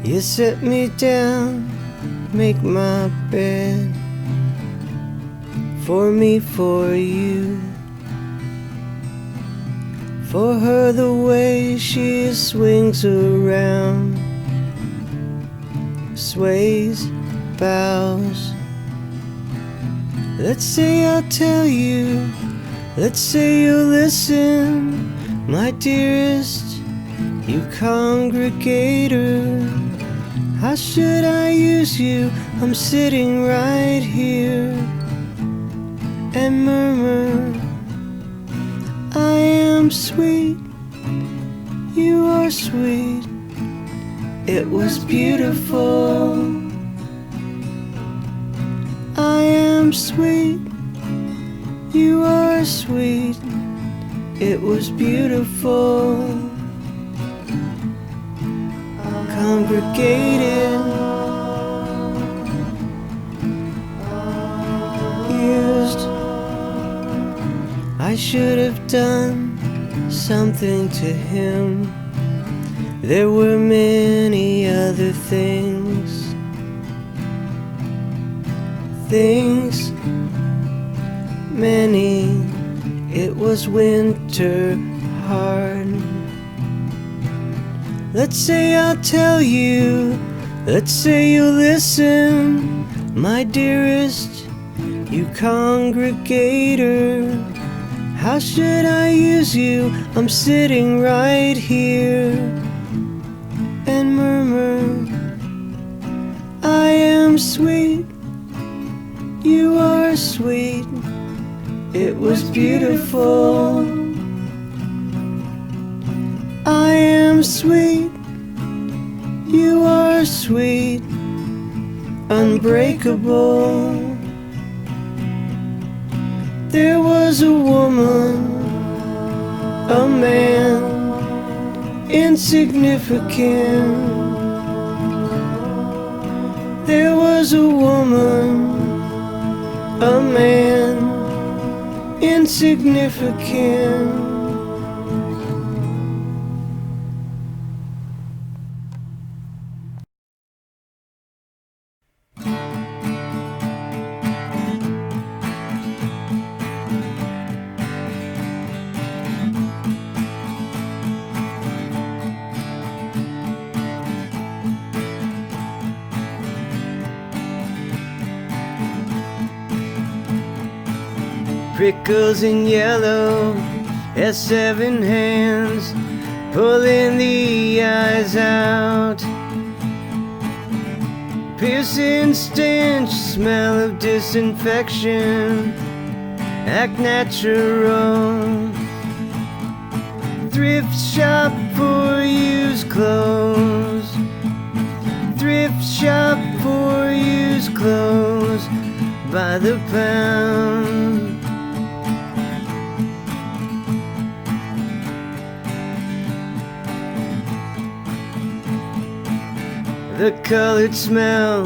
You set me down, make my bed, for me, for you. For her the way she swings around, sways, bows. Let's say I'll tell you, let's say you'll listen, my dearest, you congregator. How should I use you? I'm sitting right here and murmur, I am sweet, you are sweet, it was beautiful. I am sweet, you are sweet, it was beautiful. Congregated, used, I should have done something to him. There were many other things, many. It was winter hard. Let's say I'll tell you, let's say you'll listen, my dearest, you congregator. How should I use you? I'm sitting right here and murmur, I am sweet, you are sweet, it was beautiful. I am sweet, you are sweet, unbreakable. There was a woman, a man, insignificant. There was a woman, a man, insignificant. Prickles in yellow as 7 hands pulling the eyes out. Piercing stench, smell of disinfection, act natural. Thrift shop for used clothes, thrift shop for used clothes by the pound. The colored smell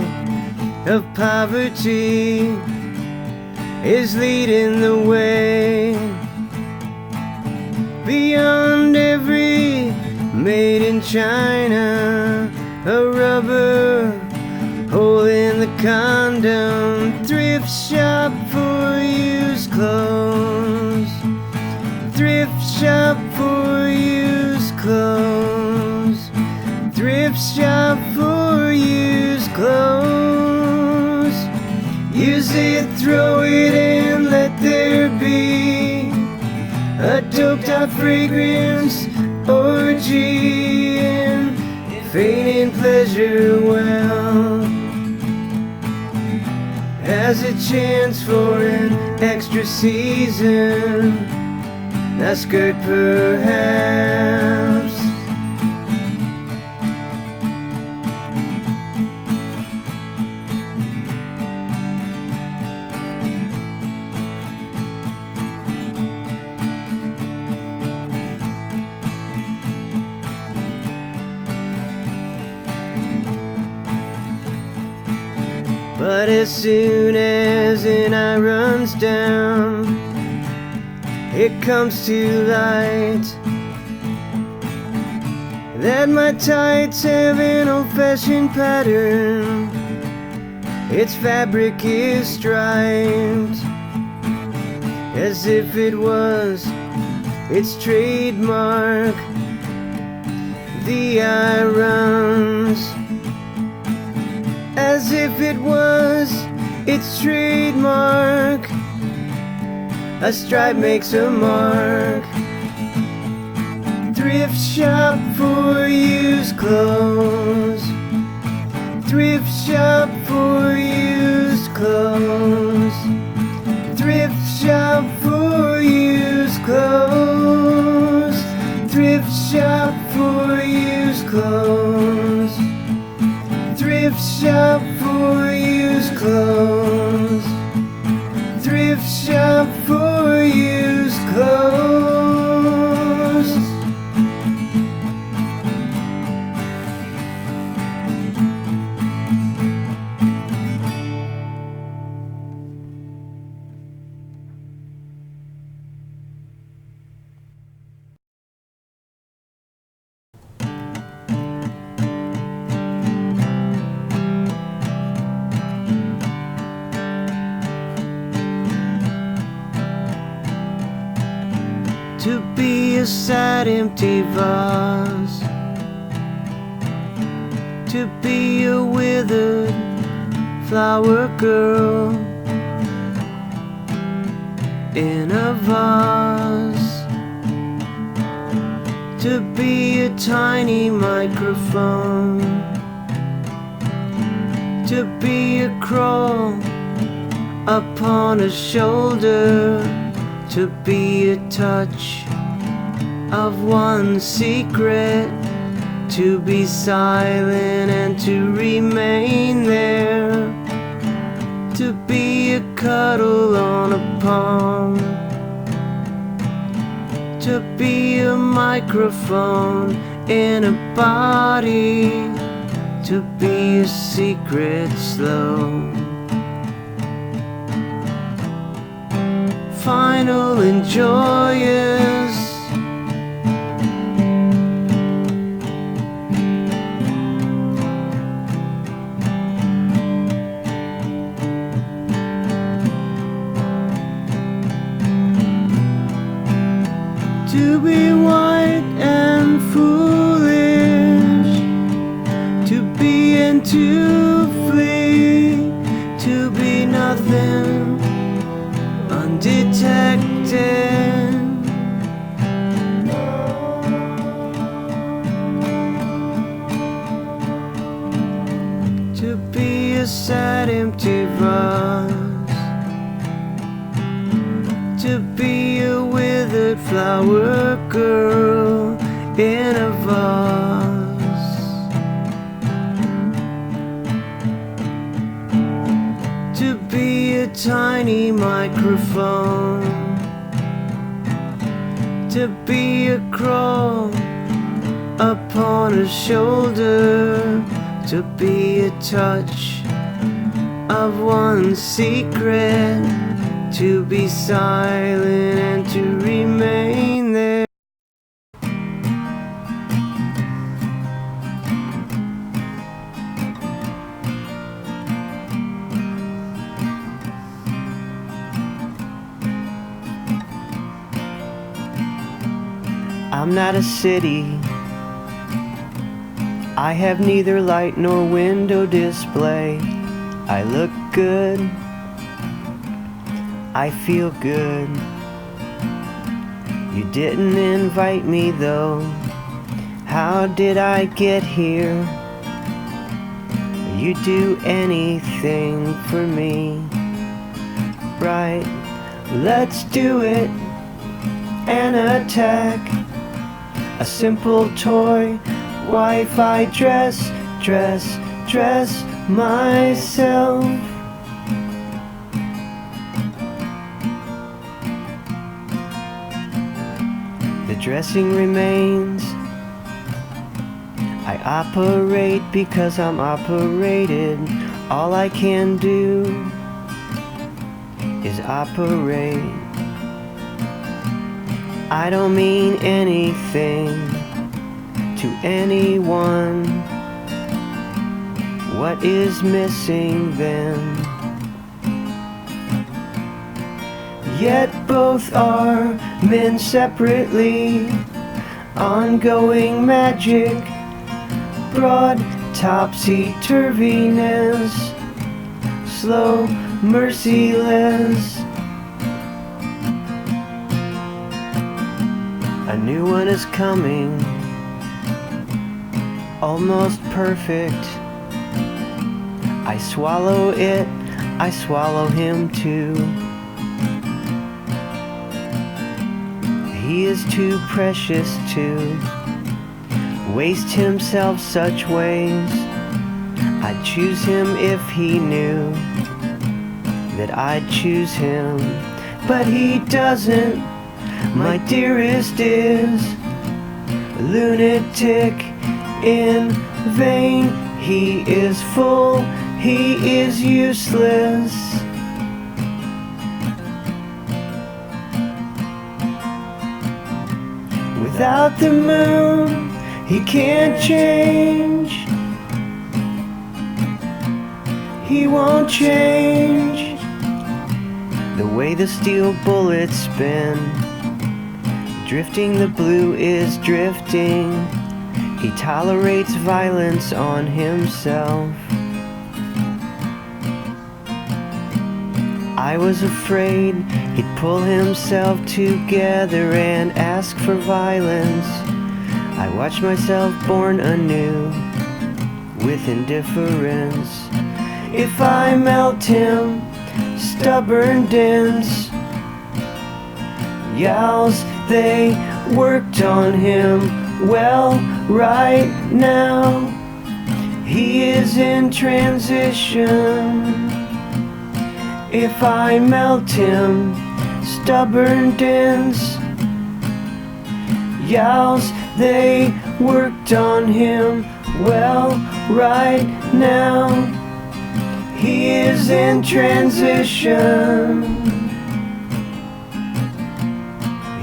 of poverty is leading the way. Beyond every made in China, a rubber hole in the condom. Thrift shop for used clothes, thrift shop for used clothes, thrift shop for used clothes. Use it, throw it in, let there be a doped out fragrance orgy and fading pleasure. Well, has a chance for an extra season, a skirt perhaps. But as soon as an eye runs down, it comes to light. that my tights have an old-fashioned pattern. Its fabric is striped as if it was its trademark. The eye runs as if it was its trademark. A stripe makes a mark. Thrift shop for used clothes. Thrift shop for used clothes. Thrift shop for used clothes. Thrift shop for used clothes. Thrift shop for used clothes. Thrift shop for used clothes. To be a sad empty vase, to be a withered flower girl in a vase, to be a tiny microphone, to be a crow upon a shoulder, to be a touch of one secret, to be silent and to remain there, to be a cuddle on a palm, to be a microphone in a body, to be a secret slow, final and joyous. To be white and foolish, to be and to flee, to be nothing undetected, to be a sad empty vase, to be a withered flower girl in a vase, to be a tiny microphone, to be a crow upon a shoulder, to be a touch of one secret, to be silent and to remain there. I'm not a city. I have neither light nor window display. I look good. I feel good. You didn't invite me though. How did I get here? You do anything for me, right? Let's do it. An attack. A simple toy. Wi-Fi dress myself. The dressing remains. I operate because I'm operated. All I can do is operate. I don't mean anything to anyone. What is missing then? Yet both are men separately, ongoing magic, broad topsy-turviness, slow, merciless. A new one is coming, almost perfect. I swallow it, I swallow him too. He is too precious to waste himself such ways. I'd choose him if he knew that I'd choose him, but he doesn't. My dearest is a lunatic in vain. He is full, he is useless. Without the moon, he can't change. He won't change the way the steel bullets spin. Drifting, the blue is drifting. He tolerates violence on himself. I was afraid he'd pull himself together and ask for violence. I watched myself born anew with indifference. If I melt him, stubborn dense, yowls, they worked on him well right now. He is in transition. If I melt him, stubborn dense, yowls, they worked on him well right now. He is in transition.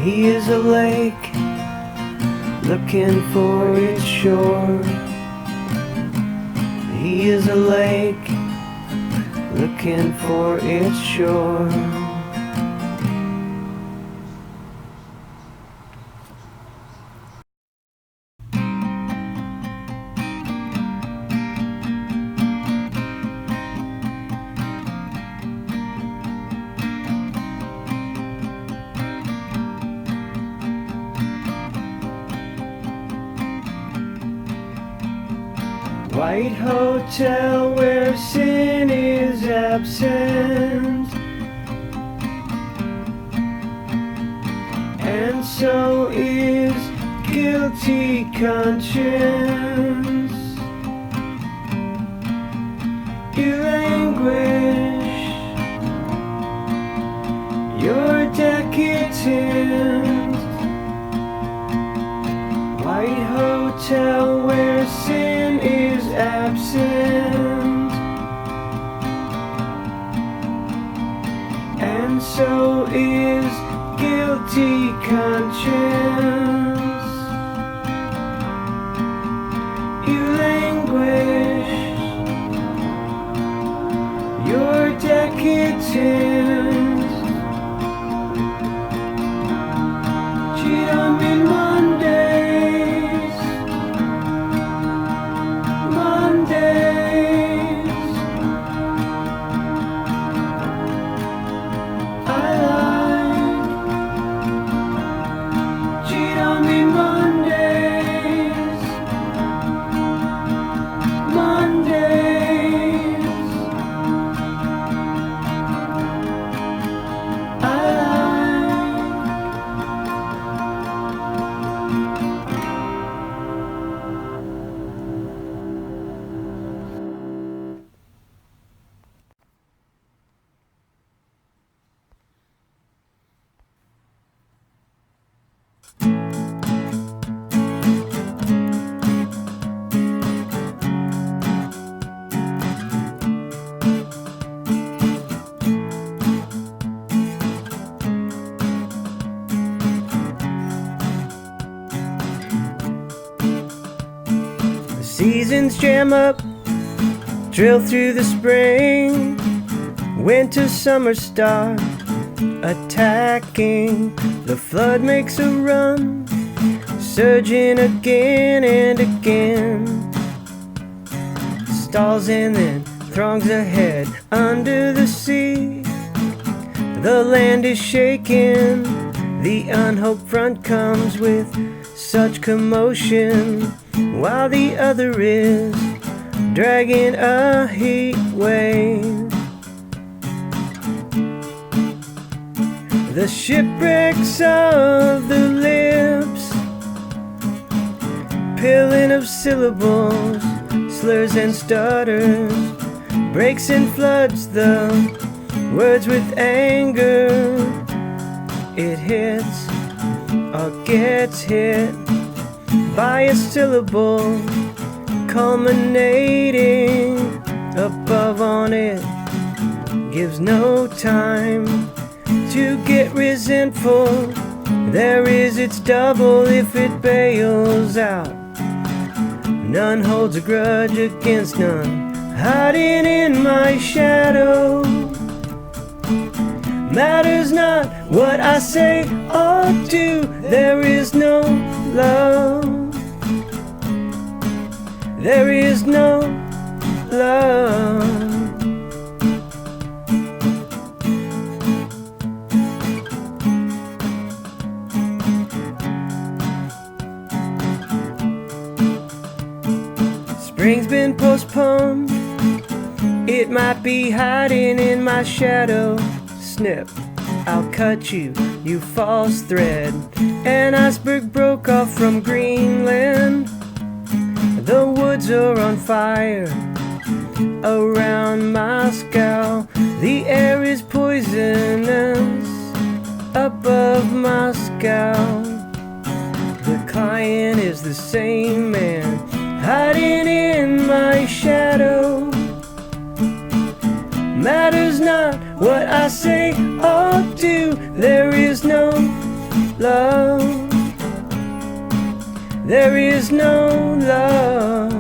He is a lake looking for its shore. He is a lake looking for its shore. White hotel where sin is absent, and so is guilty conscience. You languish, you're decadent. White hotel where sin is absent, and so is guilty conscience. You languish, you're decadent. Cheat on me Mondays, Mondays. I lied. Cheat on me seasons jam up, drill through the spring. Winter, summer start attacking. The flood makes a run, surging again and again. Stalls and then throngs ahead under the sea. The land is shaking, the unhoped front comes with such commotion, while the other is dragging a heat wave. The shipwrecks of the lips, pilling of syllables, slurs and stutters, breaks and floods the words with anger. It hits or gets hit by a syllable, culminating above on it, gives no time to get resentful. There is its double if it bails out. None holds a grudge against none, hiding in my shadow. Matters not what I say or do, there is no love. There is no love. Spring's been postponed, it might be hiding in my shadow. Snip, I'll cut you, you false thread. An iceberg broke off from Greenland. The woods are on fire around Moscow. The air is poisonous above Moscow. The client is the same man, hiding in my shadow. Matters not what I say or do, there is no love. There is no love.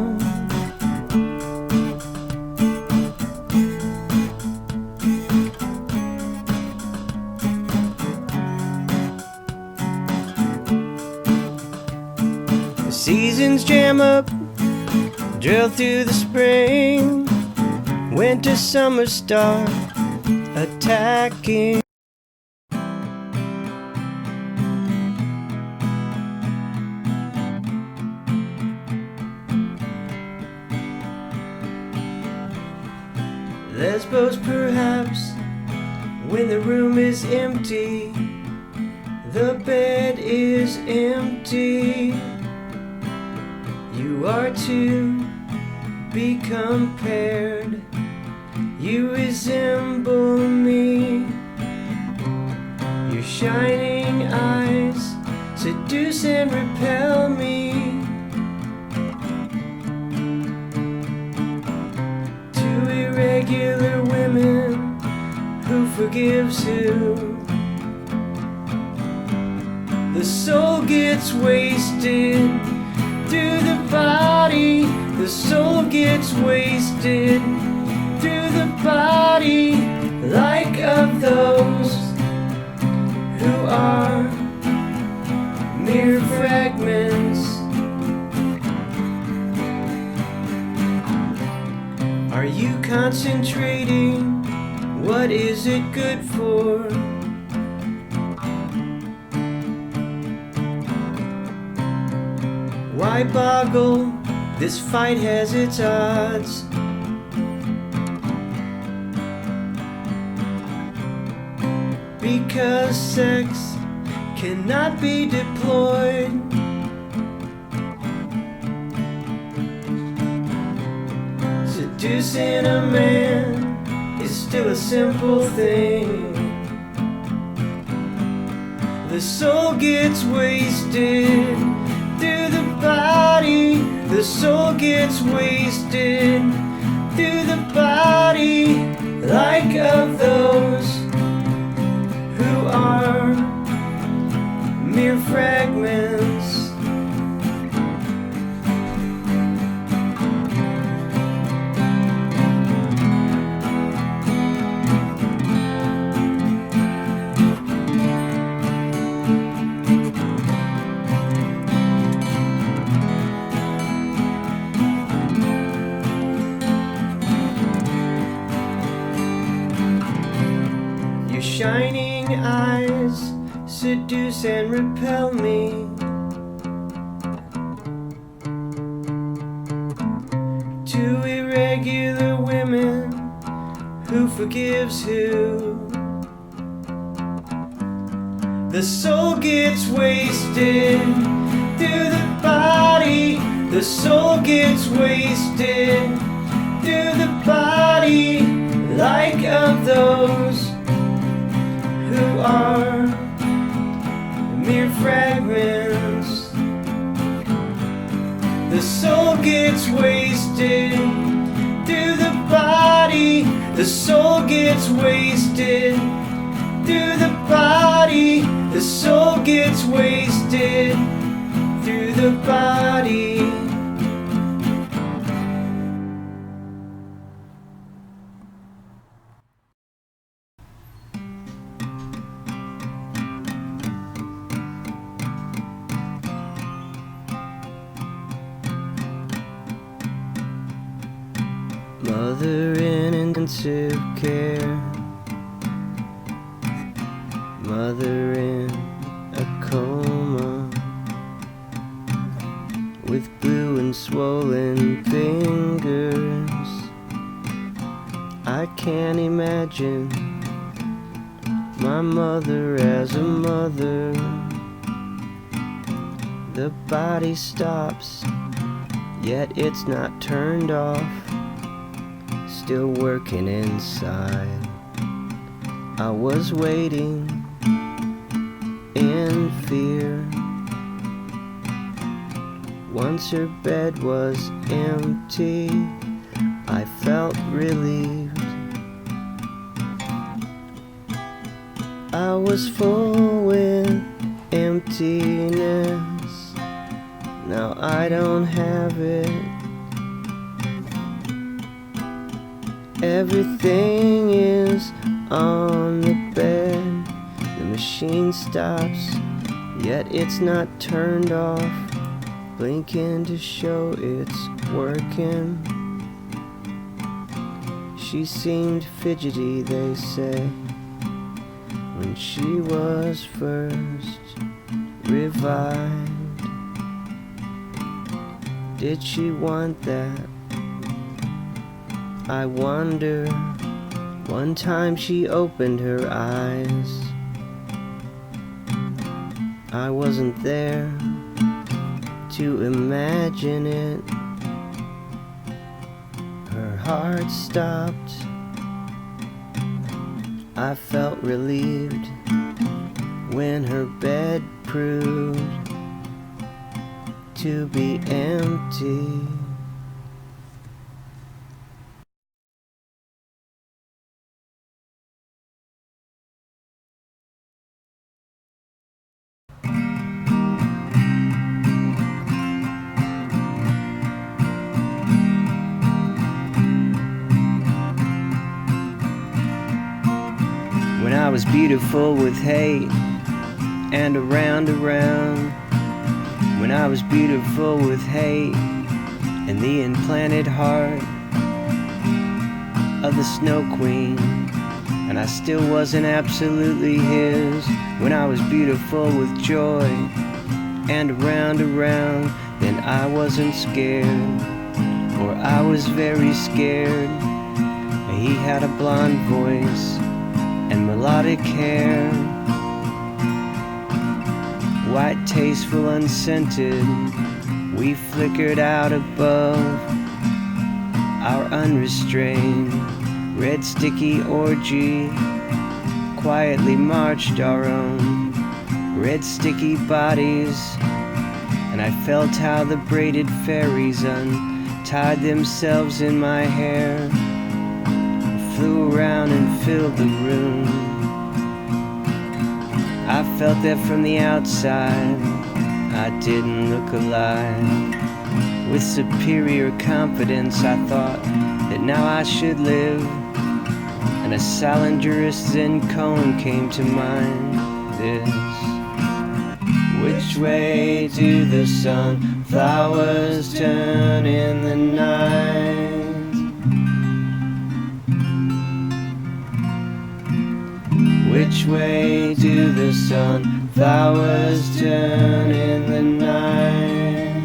The seasons jam up, drill through the spring. Winter, summer start attacking. Lesbos perhaps, when the room is empty, the bed is empty. You are to be compared, you resemble me. Your shining eyes seduce and repel me. Two irregular women, who forgives who? The soul gets wasted through the body. The soul gets wasted through the body, like of those who are mere fragments. Are you concentrating? What is it good for? Why boggle? This fight has its odds. Because sex cannot be deployed. Seducing a man is still a simple thing. The soul gets wasted through the body. The soul gets wasted through the body, like of those who are mere fragments. Your shining eyes seduce and repel me. Two irregular women, who forgives who? The soul gets wasted through the body. The soul gets wasted through the body, like of those who are mere fragments. The soul gets wasted through the body. The soul gets wasted through the body. The soul gets wasted through the body. Mother in intensive care, mother in a coma, with blue and swollen fingers. I can't imagine my mother as a mother. The body stops, yet it's not turned off, still working inside. I was waiting in fear. Once her bed was empty, I felt relieved. I was full with emptiness. Now I don't have it. Everything is on the bed. The machine stops, yet it's not turned off, blinking to show it's working. She seemed fidgety, they say, when she was first revived. Did she want that? I wonder. One time she opened her eyes. I wasn't there to imagine it. Her heart stopped. I felt relieved when her bed proved to be empty. When I was beautiful with hate and around. When I was beautiful with hate and the implanted heart of the Snow Queen, and I still wasn't absolutely his. When I was beautiful with joy and around, then I wasn't scared, or I was very scared. He had a blonde voice and melodic hair, white, tasteful, unscented. We flickered out above our unrestrained red sticky orgy, quietly marched our own red sticky bodies. And I felt how the braided fairies untied themselves in my hair, flew around and filled the room. I felt that from the outside I didn't look alive. With superior confidence I thought that now I should live, and a Salingerist Zen koan came to mind. This: which way do the sunflowers turn in the night? Which way do the sunflowers turn in the night?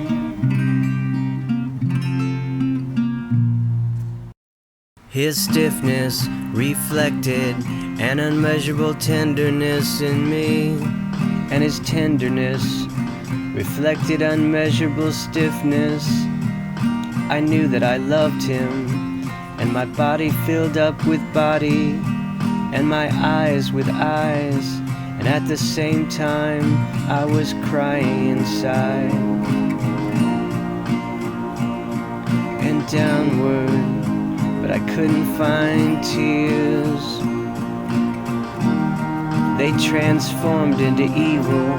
His stiffness reflected an unmeasurable tenderness in me, and his tenderness reflected unmeasurable stiffness. I knew that I loved him, and my body filled up with body, and my eyes with eyes, and at the same time I was crying inside. And downward, but I couldn't find tears. They transformed into evil,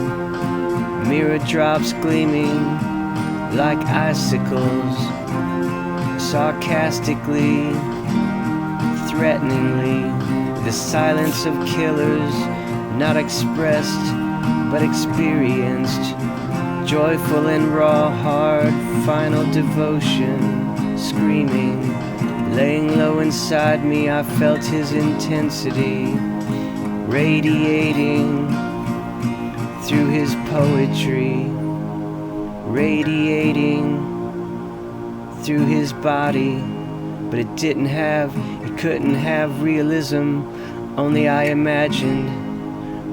mirror drops gleaming like icicles, sarcastically, threateningly, the silence of killers, not expressed but experienced, joyful and raw, hard, final devotion, screaming, laying low inside me. I felt his intensity radiating through his poetry, radiating through his body, but it couldn't have realism, only I imagined,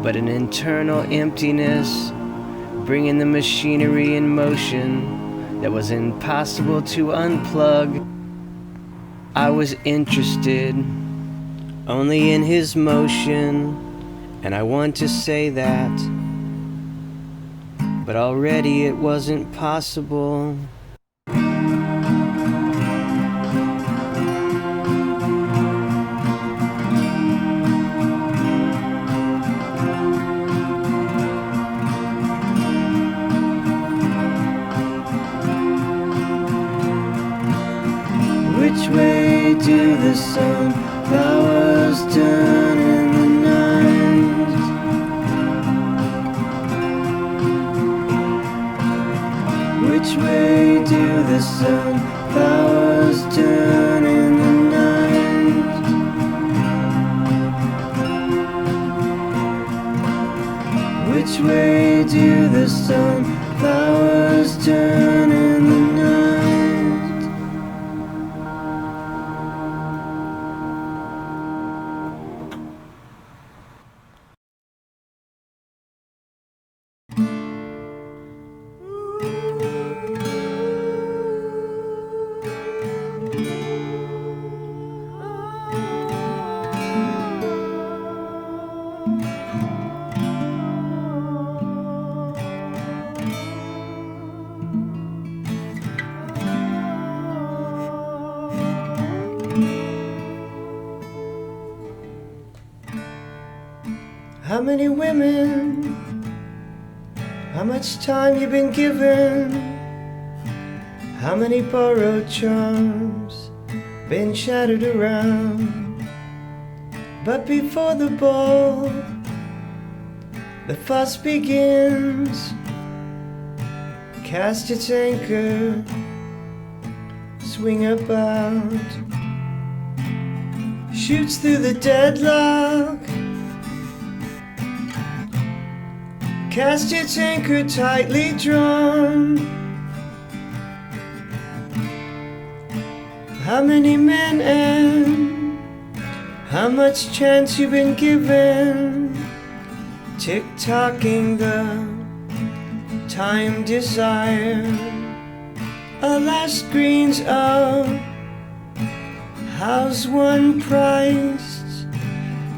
but an internal emptiness, bringing the machinery in motion that was impossible to unplug. I was interested only in his motion, and I want to say that, but already it wasn't possible. Which way do the sunflowers turn in the night? Which way do the sunflowers turn in the night? Which way do the sunflowers turn in the night? How many women? How much time you been given? How many borrowed charms been shattered around? But before the ball, the fuss begins. Cast its anchor, swing about, shoots through the deadlock. Cast its anchor tightly drawn. How many men and how much chance you been given? Tick-tocking the time desire. A last screens of how's one priced?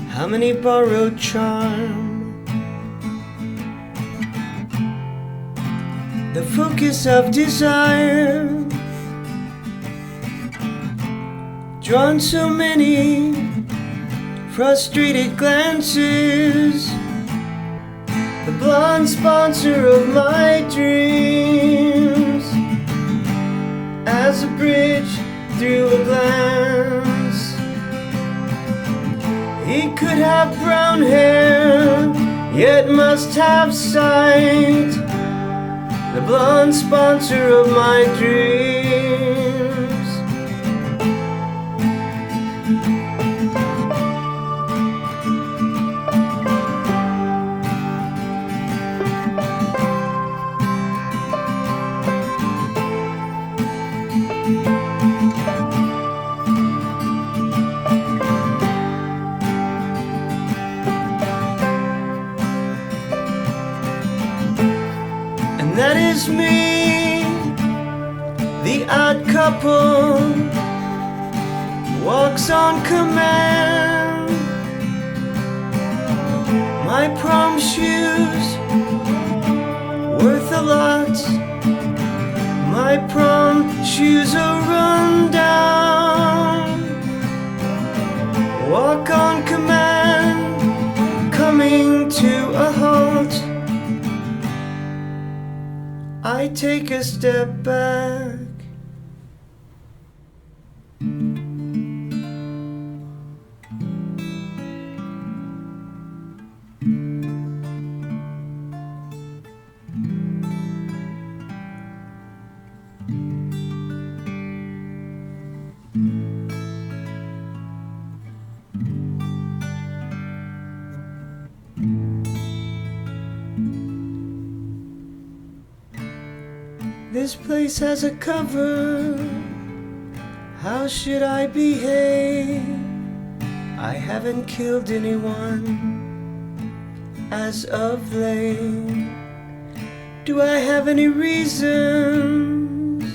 How many borrowed charm? The focus of desire, drawn so many frustrated glances. The blonde sponsor of my dreams, as a bridge through a glance. He could have brown hair, yet must have sight. The blonde sponsor of my dreams. That is me, the odd couple, walks on command. My prom shoes, worth a lot. My prom shoes are run down. Walk on command, coming to a halt. I take a step back. This place has a cover. How should I behave? I haven't killed anyone as of late. Do I have any reasons?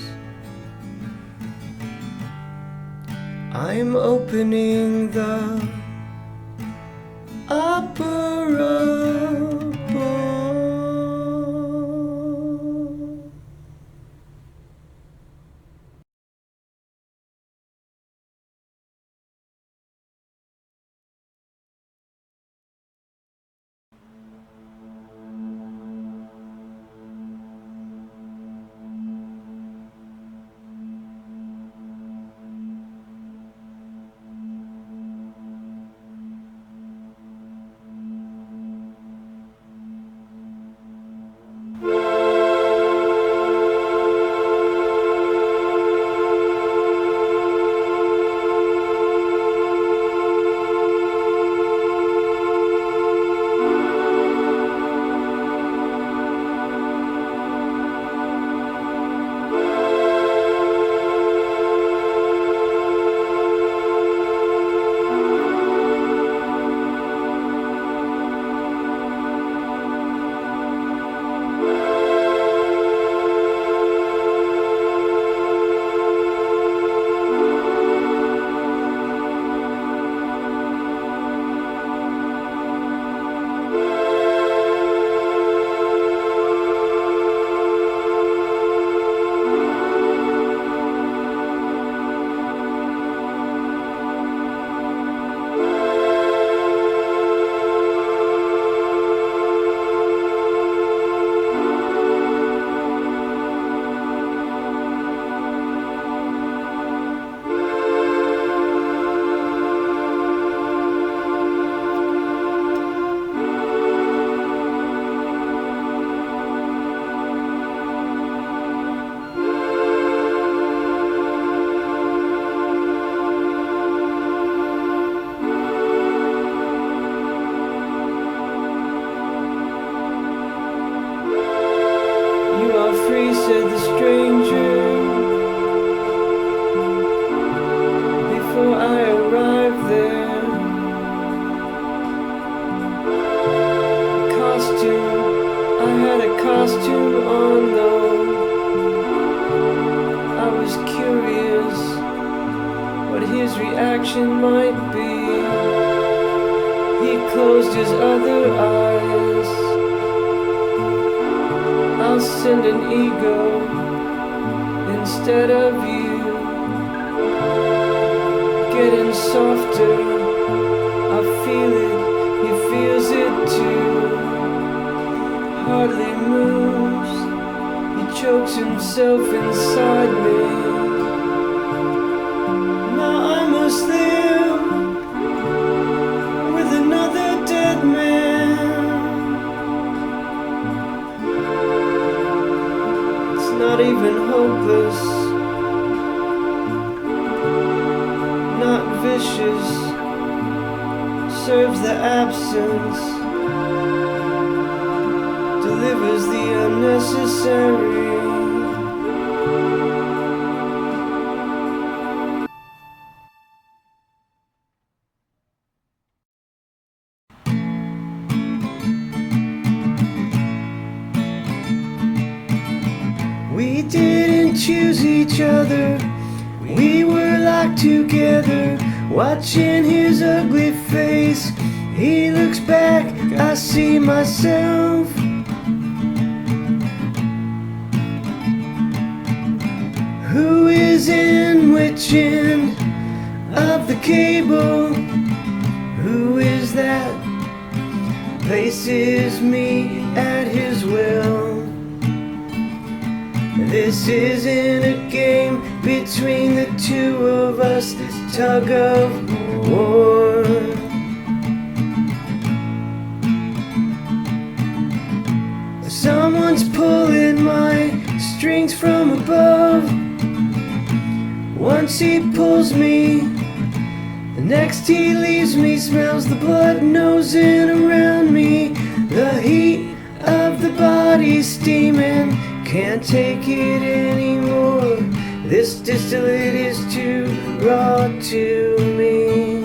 I'm opening the opera bowl. Said the stranger before I arrived there. Costume, I had a costume on though. I was curious what his reaction might be. He closed his other eyes. I'll send an ego instead of you. Getting softer, I feel it, he feels it too. Hardly moves, he chokes himself inside me. Now I must live with another dead man. Not even hopeless, not vicious, serves the absence, delivers the unnecessary. choose each other. We were locked together, watching his ugly face. He looks back, I see myself. Who is in which end of the cable? Who is that places me at his will? This isn't a game between the two of us, this tug of war. Someone's pulling my strings from above. Once he pulls me, the next he leaves me, smells the blood nosing around me. The heat of the body steaming, can't take it anymore. This distillate is too raw to me.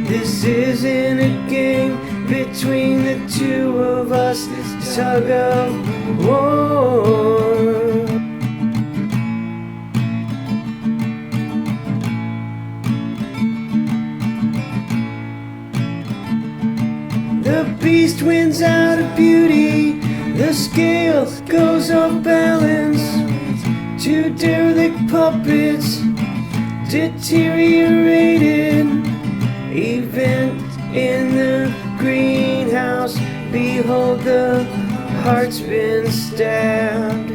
This isn't a game between the two of us, this tug of war. The beast wins out of beauty, the scale goes off balance. Two derelict puppets, deteriorated. Event in the greenhouse, behold the heart's been stabbed.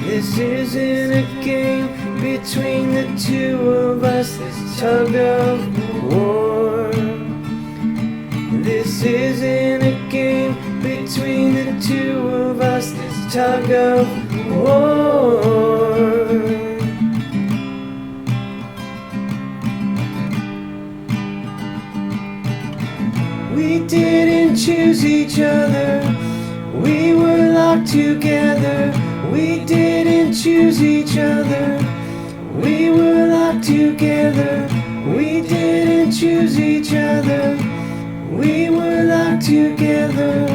This isn't a game between the two of us, this tug of war. This isn't a game between the two of us, this tug of war. We didn't choose each other, we were locked together. We didn't choose each other, we were locked together. We didn't choose each other, we were locked together.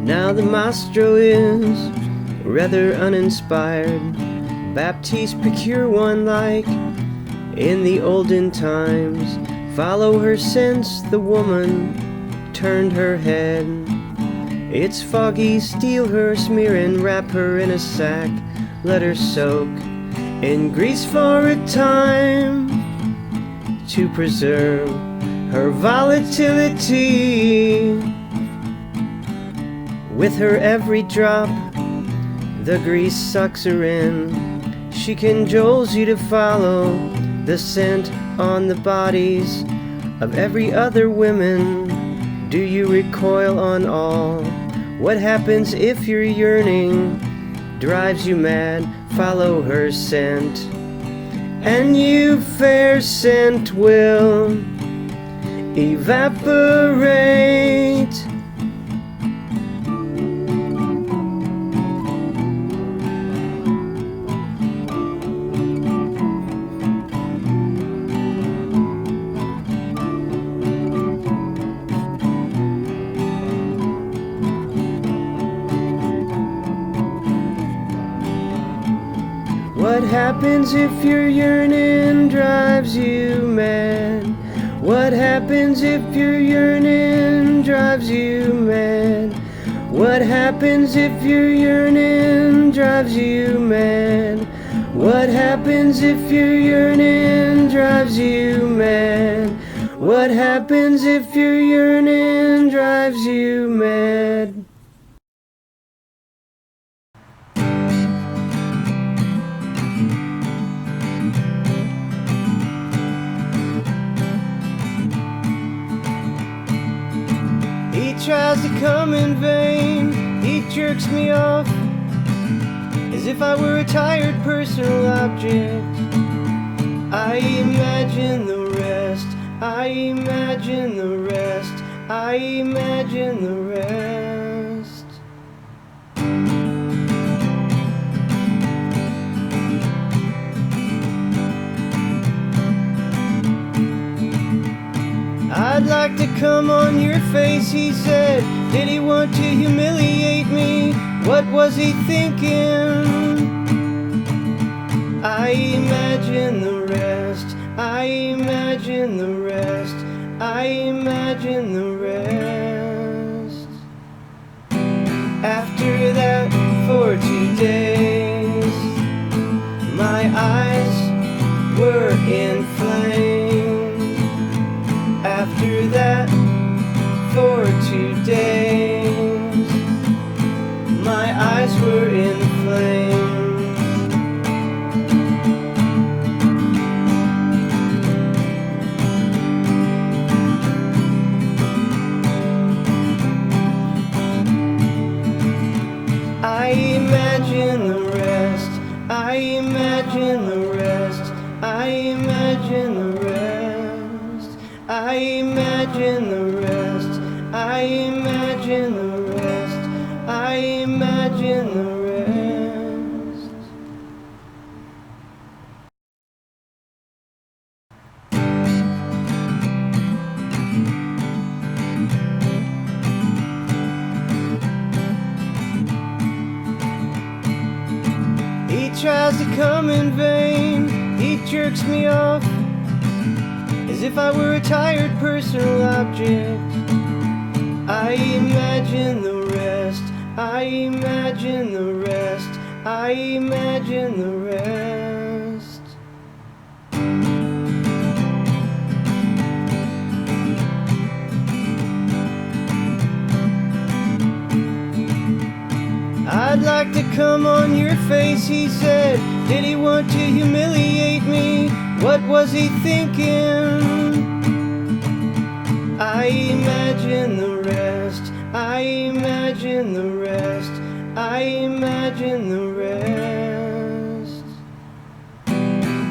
Now the maestro is rather uninspired. Baptiste procure one like in the olden times. Follow her since the woman turned her head. It's foggy, steal her, smear and wrap her in a sack. Let her soak in grease for a time to preserve her volatility. With her every drop, the grease sucks her in. She cajoles you to follow the scent on the bodies of every other woman. Do you recoil on all? What happens if your yearning drives you mad? Follow her scent, and you, fair scent, will evaporate. What happens if your yearning drives you mad? What happens if your yearning drives you mad? What happens if your yearning drives you mad? What happens if your yearning drives you mad? What happens if your yearning drives you mad? He tries to come in vain, he jerks me off as if I were a tired personal object. I imagine the rest, I imagine the rest, I imagine the rest. come on your face, he said. Did he want to humiliate me? What was he thinking? I imagine the rest, I imagine the rest, I imagine the rest. After that, for 2 days, my eyes were inflamed. After that, for 2 days, my eyes were inflamed. I imagine the rest, I imagine the rest, I imagine the rest, I imagine the rest, I imagine the rest, I imagine the rest. He tries to come in vain, he jerks me off as if I were a tired personal object. I imagine the rest, I imagine the rest, I imagine the rest. I'd like to come on your face, he said. Did he want to humiliate me? What was he thinking? I imagine the rest, I imagine the rest, I imagine the rest.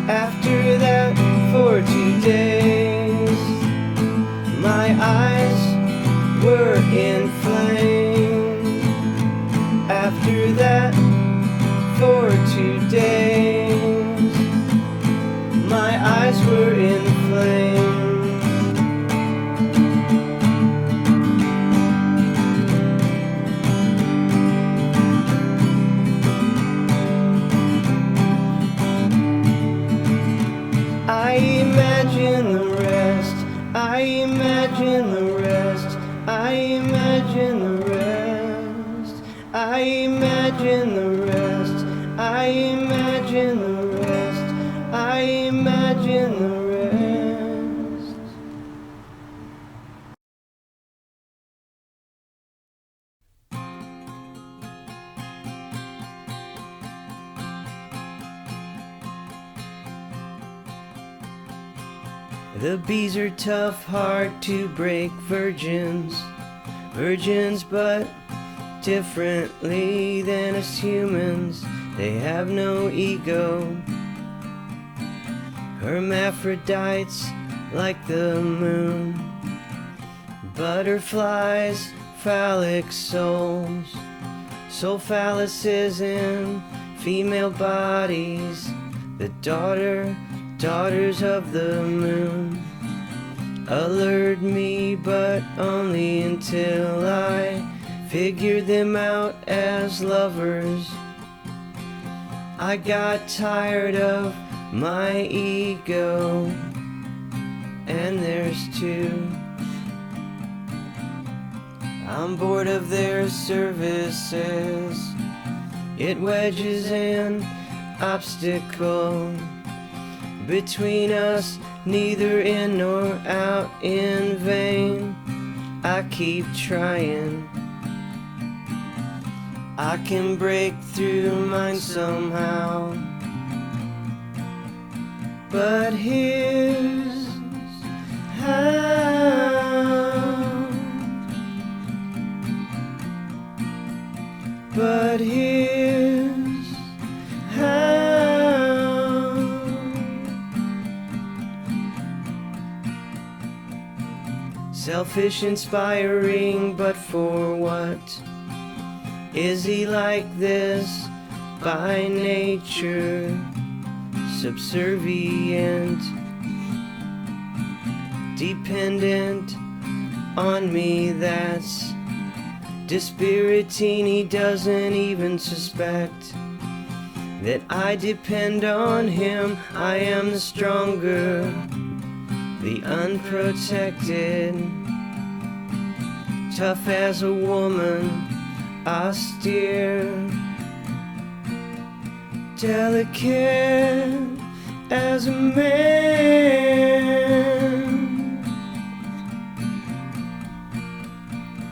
After that, for 2 days, my eyes were inflamed. After that, for 2 days, my eyes were inflamed. I imagine the rest, I imagine the rest, I imagine the rest, I imagine the rest, I imagine the rest, I imagine the rest. The bees are tough, hard to break, virgins, virgins, but differently than us humans. They have no ego, hermaphrodites like the moon, butterflies, phallic souls, soul phalluses in female bodies, the daughters of the moon. Allured me, but only until I figured them out as lovers. I got tired of my ego, and there's two. I'm bored of their services. It wedges an obstacle between us, neither in nor out in vain. I keep trying. I can break through mine somehow, but here's how. But here's how. Selfish, inspiring, but for what? Is he like this by nature? Subservient, dependent, on me that's dispiriting. He doesn't even suspect that I depend on him. I am the stronger, the unprotected, tough as a woman, austere, delicate as a man,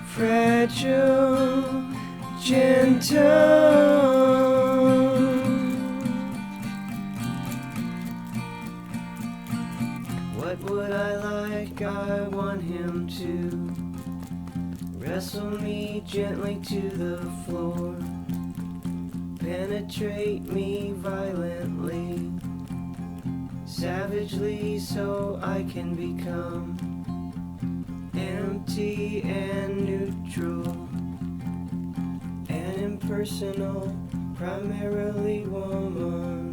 fragile, gentle. What would I like? I want him to wrestle me gently to the floor, penetrate me violently, savagely, so I can become empty and neutral and impersonal, primarily woman.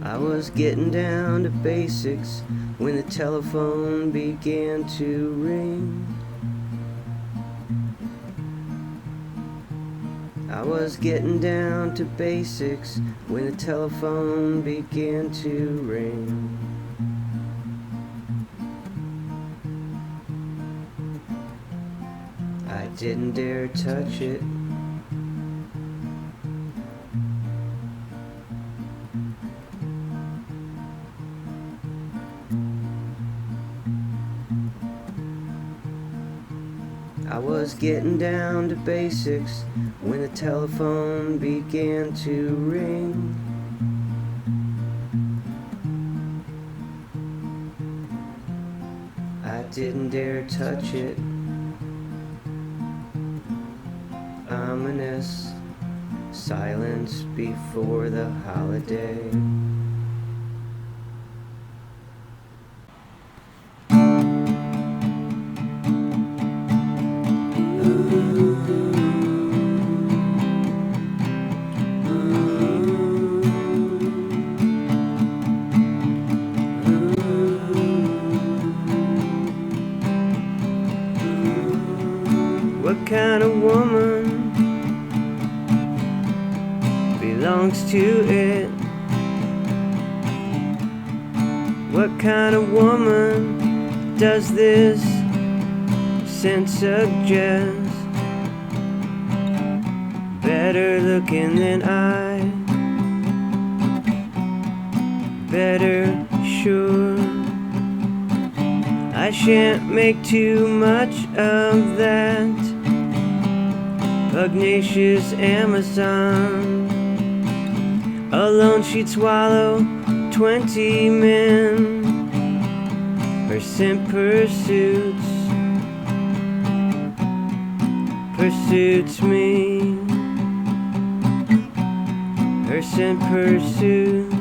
I was getting down to basics when the telephone began to ring. I was getting down to basics when the telephone began to ring. I didn't dare touch it. I was getting down to basics when the telephone began to ring. I didn't dare touch it. Ominous silence before the holiday. What kind of woman belongs to it? What kind of woman does this scent suggest? Better looking than I, better sure. I shan't make too much of that pugnacious Amazon. Alone she'd swallow 20 men. Her scent pursuits me. Her scent pursuits.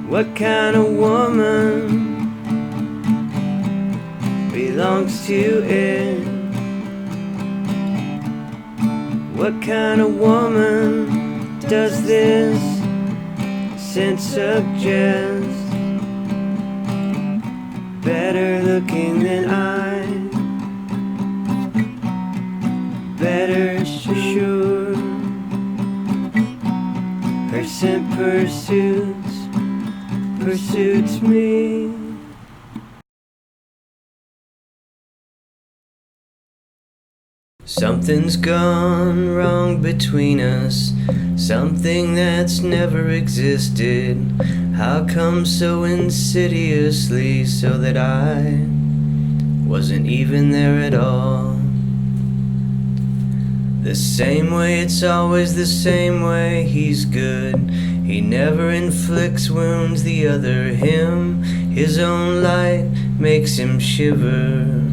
What kind of woman belongs to it? What kind of woman does this scent suggest? Better looking than I, better sure. Her scent pursues me. Something's gone wrong between us, something that's never existed. How come so insidiously, so that I wasn't even there at all? The same way, it's always the same way. He's good, he never inflicts wounds. The other him, his own light makes him shiver.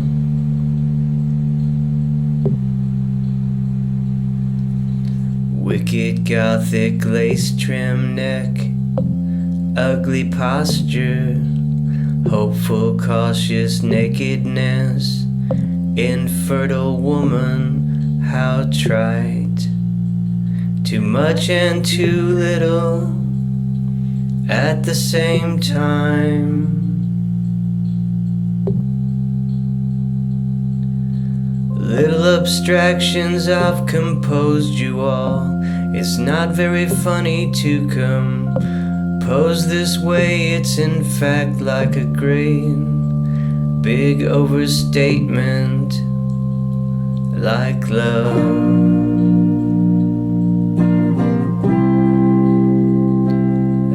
Wicked gothic lace trim neck, ugly posture, Hopeful, cautious nakedness, infertile woman, how trite. Too much and too little at the same time. Little abstractions I've composed you all. It's not very funny to compose this way. It's in fact like a great big overstatement, like love.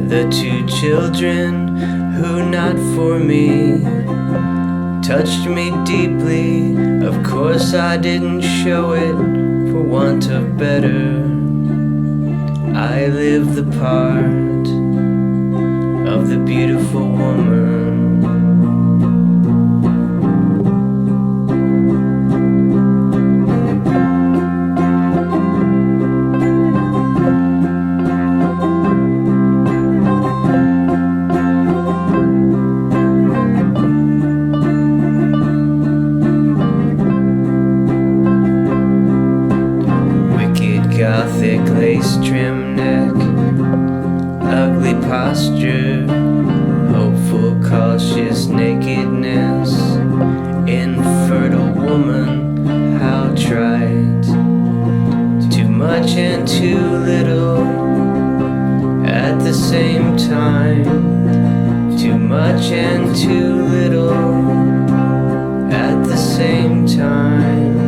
The two children who, not for me, touched me deeply. Of course I didn't show it for want of better. I live the part of the beautiful woman. Gothic lace trim neck, ugly posture, hopeful cautious nakedness, infertile woman, how trite. Too much and too little at the same time. Too much and too little at the same time.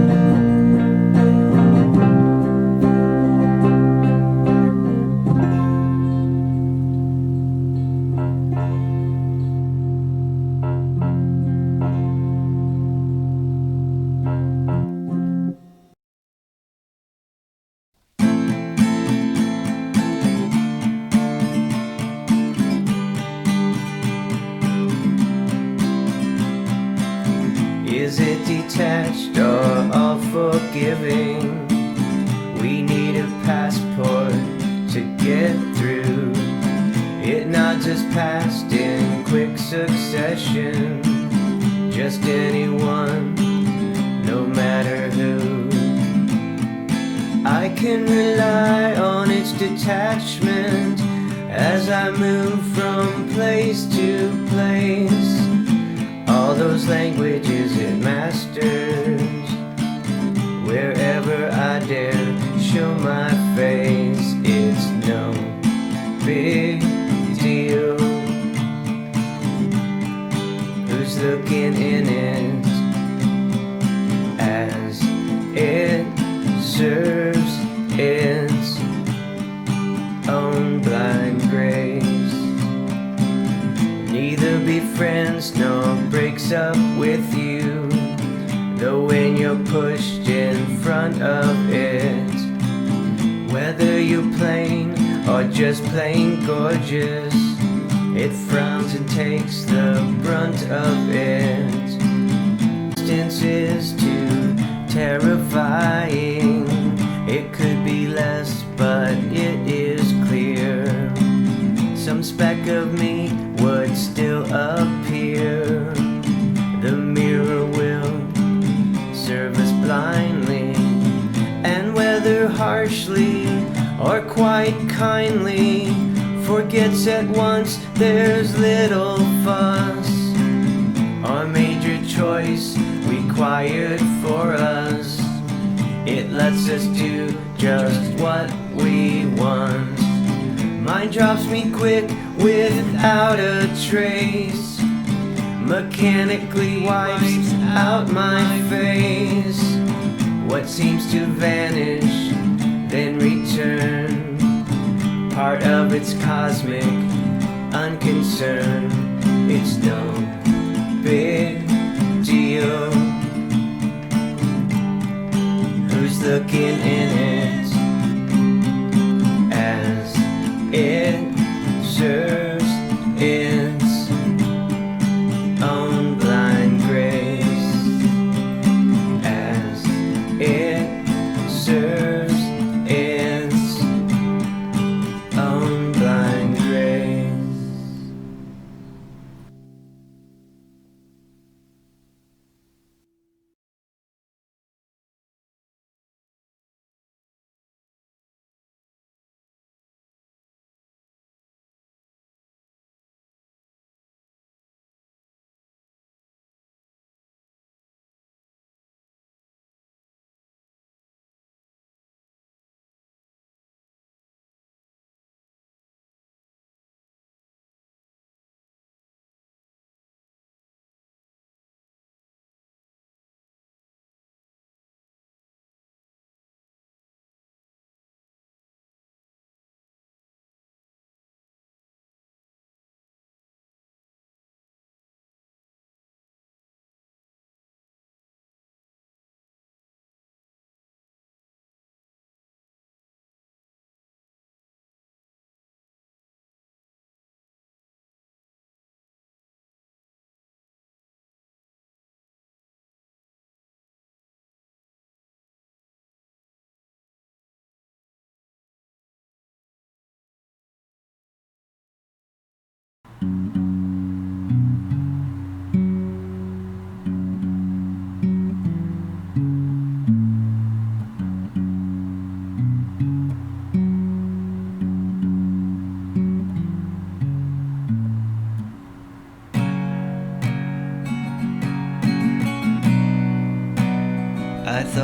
Is it detached or all forgiving? We need a passport to get through. It not just passed in quick succession. Just anyone, no matter who. I can rely on its detachment as I move from place to place. All those languages it masters. Wherever I dare show my face, it's no big deal. Who's looking in it as it serves its own blind grace? Neither befriends nor breaks up with you, though when you're pushed in front of it, whether you're plain or just plain gorgeous, it frowns and takes the brunt of it. Distance is too terrifying. It could be less, but it is clear some speck of me would still appear. The mirror will serve us blindly, and whether harshly or quite kindly, forgets at once there's little fuss or major choice required for us. It lets us do just what we want. Mine drops me quick without a trace, mechanically wipes out my face. What seems to vanish, then return, part of its cosmic unconcern. It's no big deal. Who's looking in it as it serves its own blind grace, as it serves its own blind grace.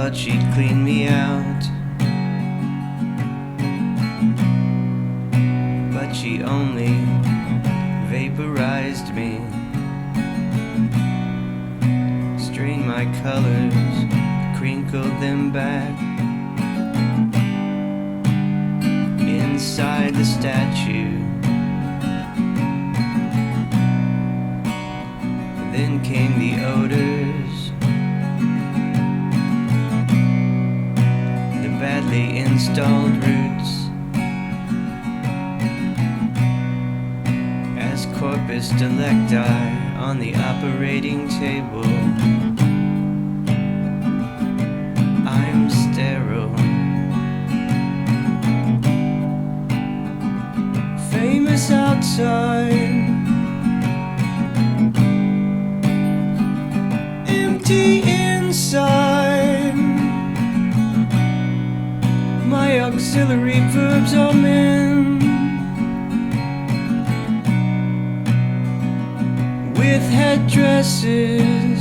thought she'd clean me out, but she only vaporized me. Strained my colors, crinkled them back inside the statue. Then came the odors, the badly installed roots, as corpus delicti on the operating table. I'm sterile, famous outside, empty inside. My auxiliary verbs are men with headdresses.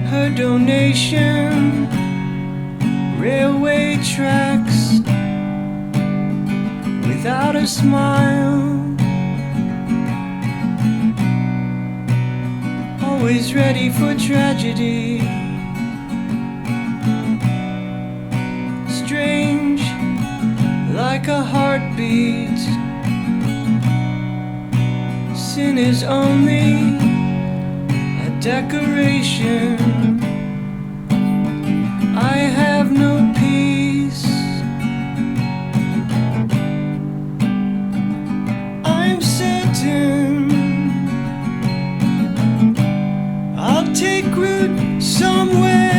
Her donation, railway tracks, without a smile, always ready for tragedy. Strange, like a heartbeat. Sin is only a decoration. I have no peace. I'm certain I'll take root somewhere.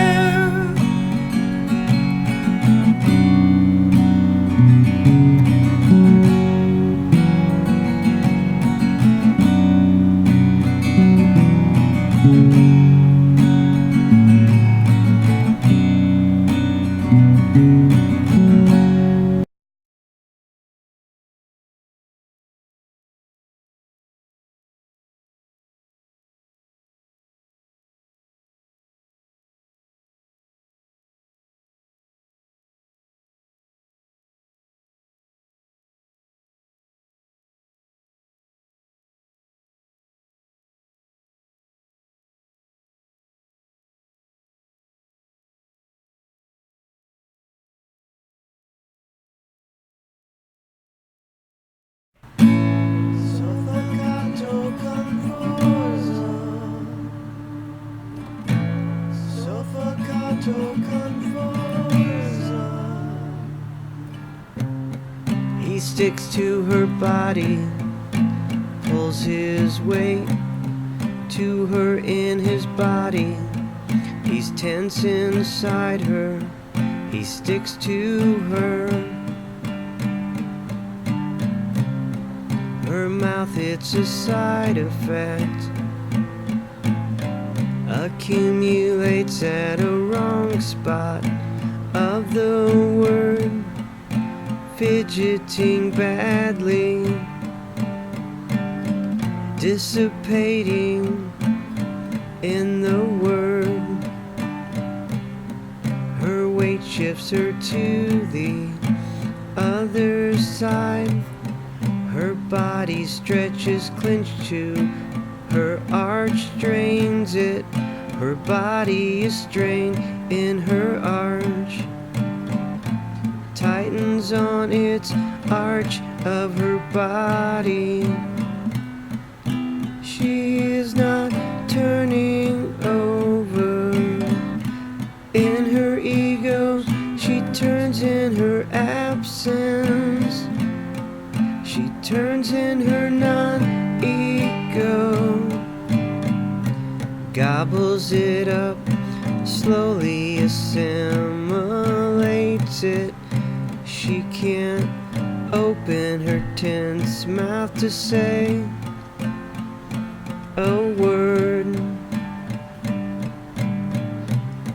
He sticks to her body, pulls his weight to her in his body. He's tense inside her, he sticks to her. Her mouth, it's a side effect, accumulates at a wrong spot of the word, fidgeting badly, dissipating in the word. Her weight shifts her to the other side. Her body stretches clenched to her arch, strains it. Her body is strained in her arch, tightens on its arch of her body. She is not turning over in her ego, she turns in her absence, she turns in her non-ego, gobbles it up, slowly assimilates it. She can't open her tense mouth to say a word.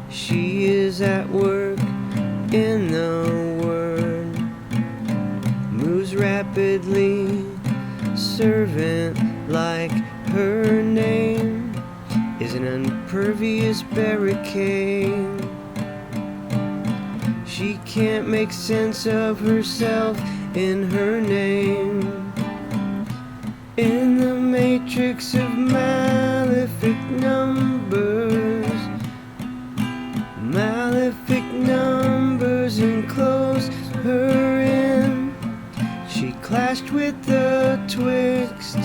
She is at work in the word, moves rapidly, servant like her name is an impervious barricade. She can't make sense of herself in her name. In the matrix of malefic numbers enclose her in. She clashed with the twixt.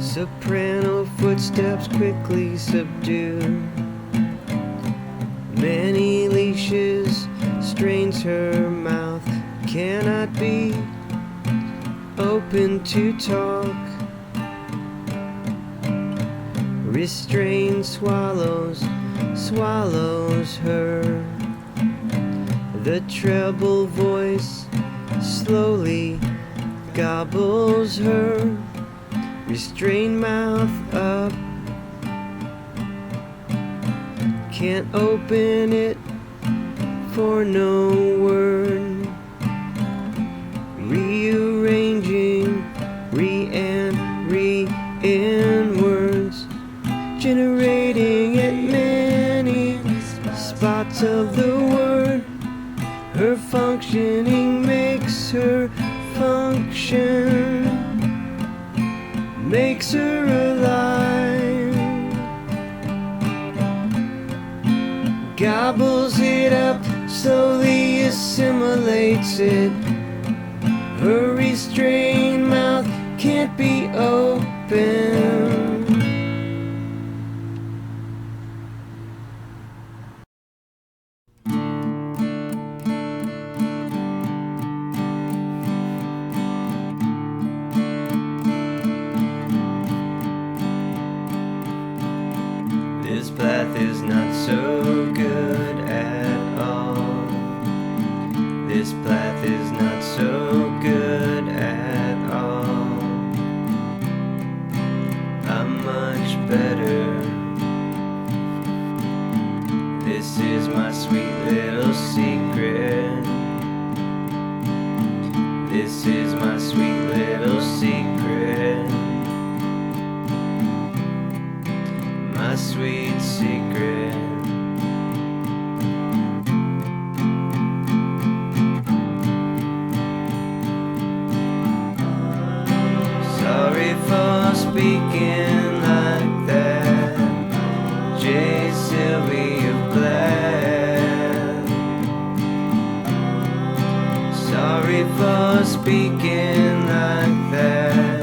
Soprano footsteps quickly subdue. Many leashes strains her mouth, cannot be open to talk. Restrained swallows her. The treble voice slowly gobbles her. Restrained mouth up, can't open it for no word. Rearranging, in words, generating at many spots of the word. Her functioning makes her function, makes her alive. Gobbles it up, slowly assimilates it. Her restrained mouth can't be open. This path is not so good at all. This path is not so good at all. I'm much better. This is my sweet little secret. This is my sweet little secret. My sweet secret. Sorry for speaking like that, J. Sylvia Plath. Sorry for speaking like that,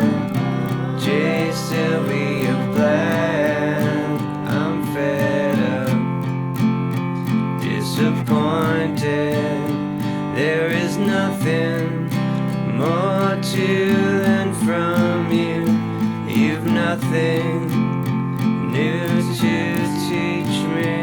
J. Sylvia Plath. I'm fed up, disappointed. There is nothing more to learn from you. You've nothing new to teach me.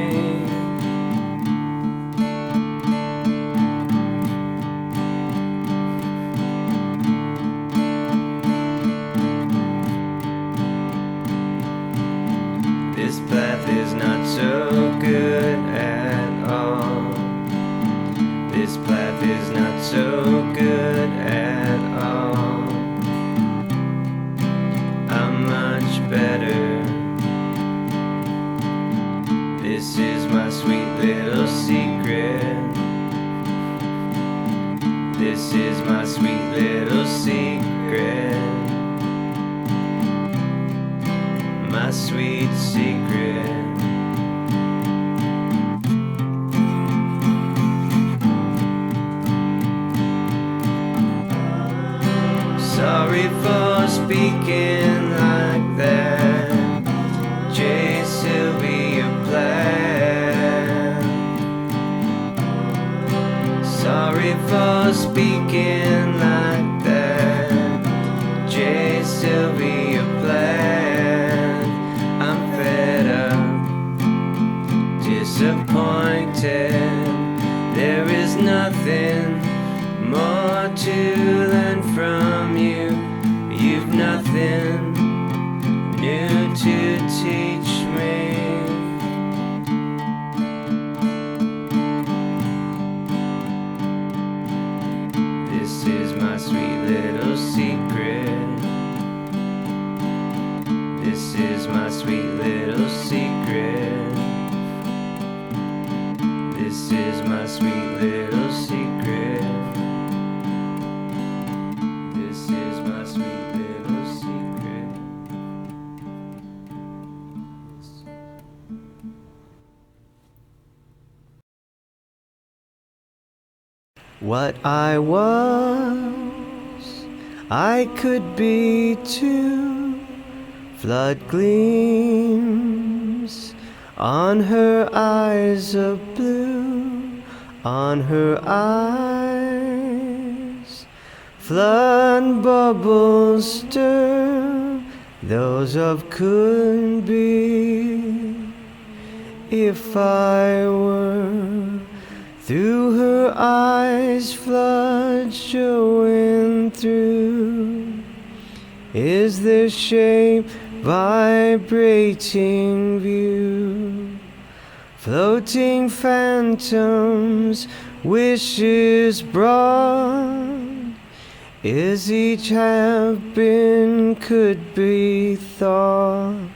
This path is not so good at all. This path is not so good at all. I'm much better. This is my sweet little secret. This is my sweet little secret. My sweet secret. Sorry for speaking like that, J. Sylvia Plath. Sorry for speaking like that, J. Sylvia Plath. I'm fed up, disappointed. There is nothing more to learn from you. You've nothing new to This is my sweet little secret. This is my sweet little secret. What I was, I could be too. Flood gleams on her eyes of blue, on her eyes. Flood bubbles stir, those of could be. If I were through her eyes, flood showing through. Is there shape, vibrating view, floating phantoms, wishes brought? Is each have been, could be thought,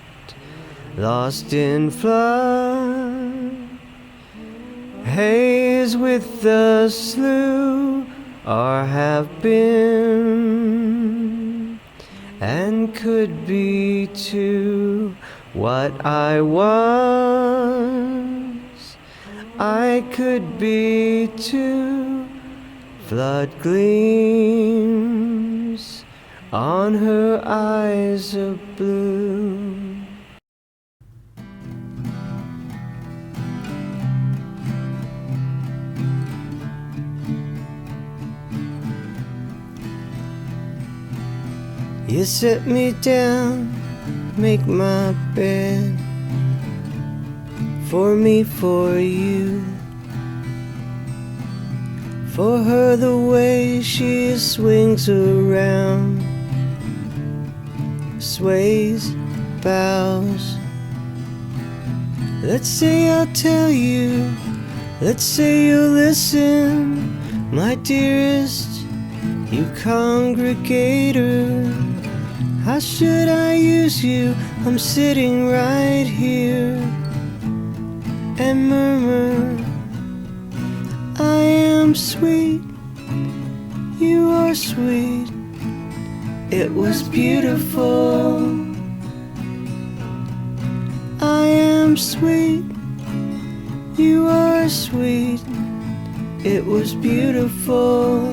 lost in flood? Haze with the slew, or have been, and could be too. What I was, I could be too. Flood gleams on her eyes of blue. You set me down, make my bed, for me, for you. For her the way she swings around, sways, bows. Let's say I'll tell you, let's say you'll listen, my dearest, you congregator. How should I use you? I'm sitting right here and murmur, I am sweet, you are sweet. It was beautiful. I am sweet, you are sweet. It was beautiful.